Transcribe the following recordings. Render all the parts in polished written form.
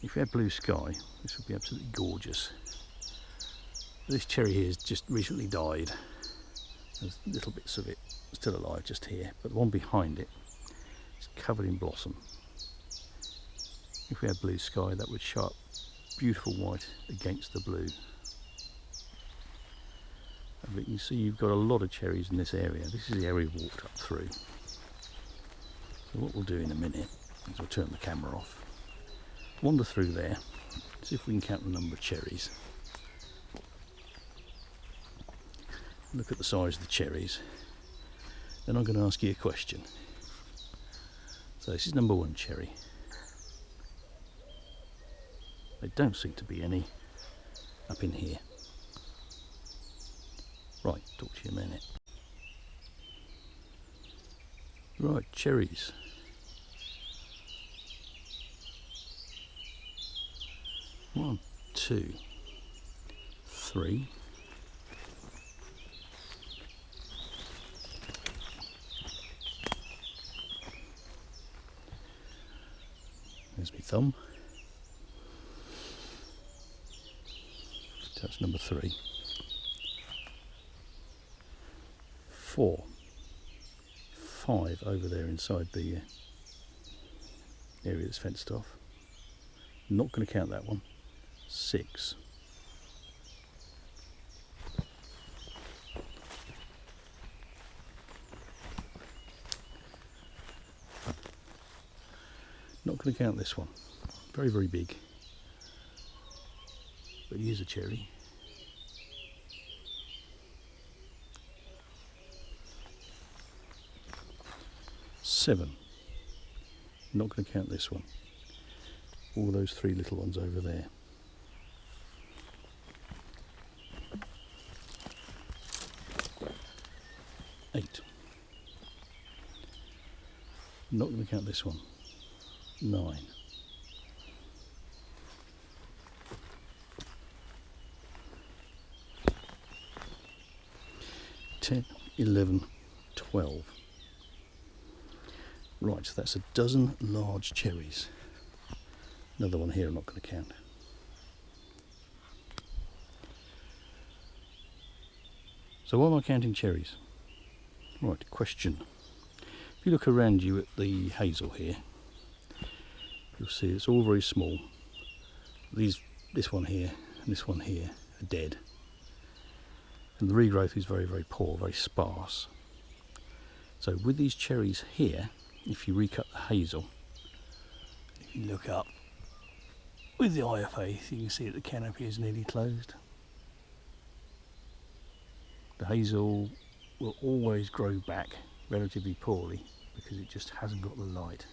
If we had blue sky, this would be absolutely gorgeous. This cherry here has just recently died. There's little bits of it still alive just here, but the one behind it is covered in blossom. If we had blue sky, that would show up beautiful white against the blue. And you can see you've got a lot of cherries in this area. This is the area we walked up through. So what we'll do in a minute is we'll turn the camera off, wander through there, see if we can count the number of cherries. Look at the size of the cherries. Then I'm going to ask you a question. So this is number 1 cherry. There don't seem to be any up in here. Right, talk to you in a minute. Right, cherries. One, 2, 3. There's my thumb. That's number 3. 4. 5 over there inside the area that's fenced off. Not going to count that one. 6. Not going to count this one. Very, very big. But here's a cherry. 7. Not going to count this one. All those 3 little ones over there. 8. Not going to count this one. 9. 10, 11, 12. Right, so that's a dozen large cherries. Another one here I'm not going to count. So why am I counting cherries? Right, question. If you look around you at the hazel here, you'll see it's all very small. This one here and this one here are dead. And the regrowth is very, very poor, very sparse. So with these cherries here, if you recut the hazel, if you look up with the eye of faith, you can see that the canopy is nearly closed. The hazel will always grow back relatively poorly because it just hasn't got the light.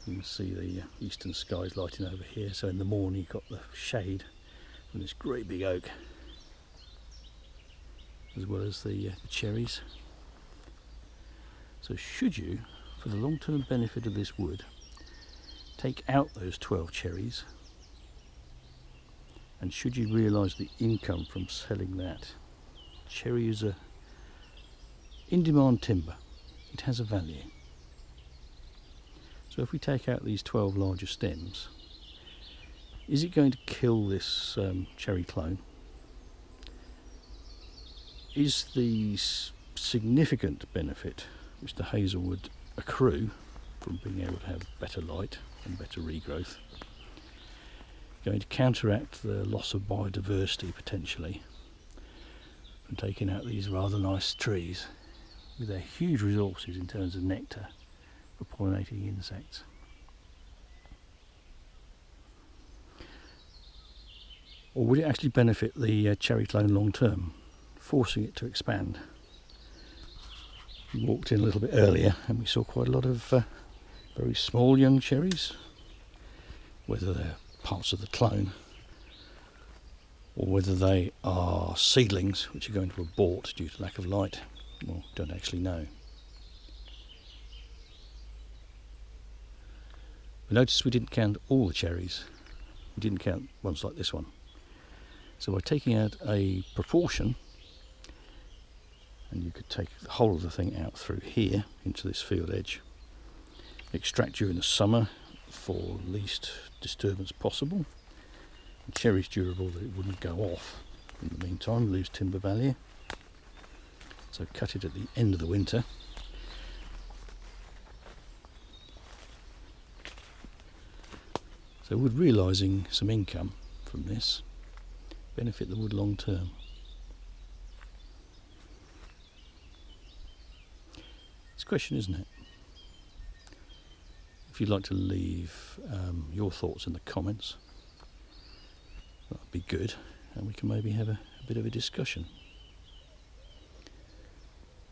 You can see the eastern skies lighting over here, so in the morning you've got the shade from this great big oak, as well as the cherries. So should you, for the long-term benefit of this wood, take out those 12 cherries, and should you realise the income from selling that, cherry is a in-demand timber. It has a value. So if we take out these 12 larger stems, is it going to kill this cherry clone? Is the significant benefit which the hazel would accrue from being able to have better light and better regrowth going to counteract the loss of biodiversity potentially from taking out these rather nice trees with their huge resources in terms of nectar for pollinating insects? Or would it actually benefit the cherry clone long term, forcing it to expand? We walked in a little bit earlier and we saw quite a lot of very small young cherries, whether they're parts of the clone or whether they are seedlings which are going to abort due to lack of light. Well, don't actually know. But notice we didn't count all the cherries. We didn't count ones like this one. So by taking out a proportion, and you could take the whole of the thing out through here into this field edge, extract during the summer for least disturbance possible. The cherry's durable that it wouldn't go off in the meantime, lose timber value. So cut it at the end of the winter. So would realising some income from this benefit the wood long term? It's a question, isn't it? If you'd like to leave your thoughts in the comments, that would be good, and we can maybe have a bit of a discussion.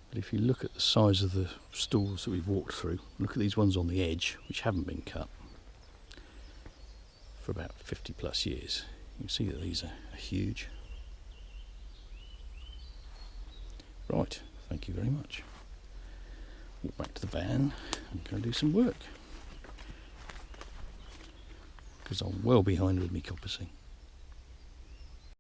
But if you look at the size of the stools that we've walked through, look at these ones on the edge which haven't been cut for about 50 plus years, you can see that these are huge. Right, thank you very much. Walk back to the van and go and do some work, because I'm well behind with me coppicing.